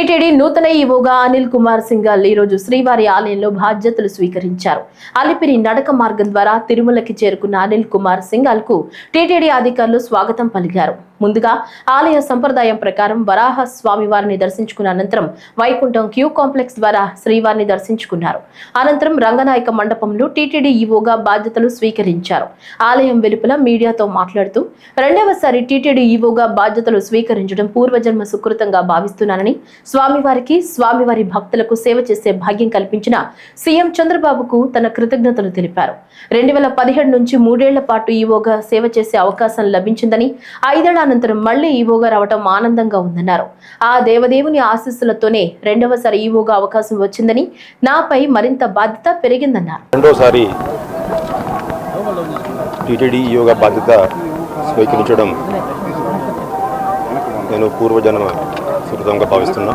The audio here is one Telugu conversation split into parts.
టీటీడీ నూతన ఈవోగా అనిల్ కుమార్ సింఘాల్ ఈ రోజు శ్రీవారి ఆలయంలో బాధ్యతలు స్వీకరించారు. అలిపిరి నడక మార్గం ద్వారా తిరుమలకి చేరుకున్న అనిల్ కుమార్ సింఘాల్ కు టీటీడీ అధికారులు స్వాగతం పలికారు. ముందుగా ఆలయ సంప్రదాయం ప్రకారం వరాహ స్వామివారిని దర్శించుకున్న అనంతరం వైకుంఠం క్యూ కాంప్లెక్స్ ద్వారా శ్రీవారిని దర్శించుకున్నారు. అనంతరం రంగనాయక మండపంలో టీటీడీ ఈవోగా బాధ్యతలు స్వీకరించారు. ఆలయం వెలుపల మీడియాతో మాట్లాడుతూ రెండవసారి టీటీడీ ఈవోగా బాధ్యతలు స్వీకరించడం పూర్వజన్మ సుకృతంగా భావిస్తున్నానని, స్వామివారి భక్తులకు సేవ చేసే భాగ్యం కల్పించిన సీఎం చంద్రబాబుకు తన కృతజ్ఞతలు తెలిపారు. 2017 నుంచి 3 ఏళ్ల పాటు ఈవోగా సేవ చేసే అవకాశం లభించిందని, 5 ఏళ్ల అనంతరం మళ్లీ ఈవోగా రావడం ఆనందంగా ఉందన్నారు. ఆ దేవదేవుని ఆశీస్సులతోనే రెండవసారి ఈవోగా అవకాశం వచ్చిందని, నాపై మరింత బాధ్యత పెరిగిందన్నారు. రెండోసారి టీటీడీ ఈవోగా బాధ్యత స్వీకరించడం నేను పూర్వజన్మ సుకృతంగా భావిస్తున్నా.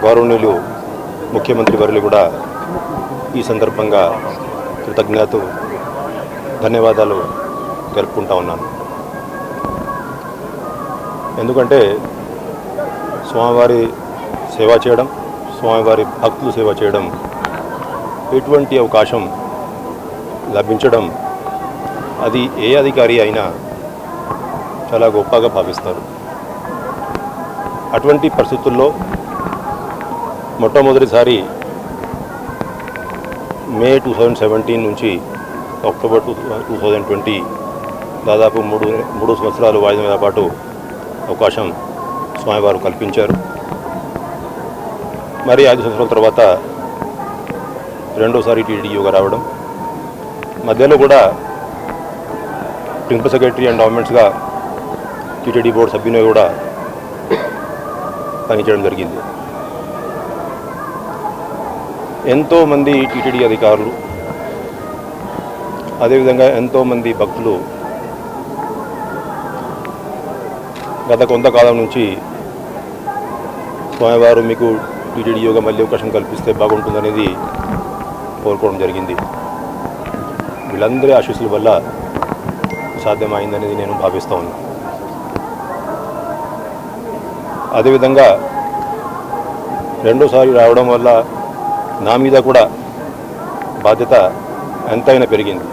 గౌరవనీయులు ముఖ్యమంత్రి వర్యులు కూడా ఈ సందర్భంగా ధన్యవాదాలు తెలుపుకుంటా ఉన్నాను. ఎందుకంటే స్వామివారి సేవ చేయడం, స్వామివారి భక్తులు సేవ చేయడం, ఎటువంటి అవకాశం లభించడం అది ఏ అధికారి అయినా చాలా గొప్పగా భావిస్తారు. అటువంటి పరిస్థితుల్లో మొట్టమొదటిసారి మే 2017 నుంచి అక్టోబర్ 2020 దాదాపు మూడు సంవత్సరాలు 5 నెలల పాటు అవకాశం స్వామివారు కల్పించారు. మరి 5 సంవత్సరాల తర్వాత రెండోసారి టీటీడీగా రావడం, మధ్యలో కూడా ప్రిన్సిపల్ సెక్రటరీ అండ్ గవర్నమెంట్స్గా టీటీడీ బోర్డు సభ్యుని కూడా పనిచేయడం జరిగింది. ఎంతోమంది టీటీడీ అధికారులు, అదేవిధంగా ఎంతోమంది భక్తులు గత కొంతకాలం నుంచి స్వామివారు మీకు టీటీడీ యోగా మళ్ళీ అవకాశం కల్పిస్తే బాగుంటుందనేది కోరుకోవడం జరిగింది. వీళ్ళందరి ఆశీస్సుల వల్ల సాధ్యమైందనేది నేను భావిస్తూ ఉన్నాను. అదేవిధంగా రెండోసారి రావడం వల్ల నా మీద కూడా బాధ్యత ఎంతైనా పెరిగింది.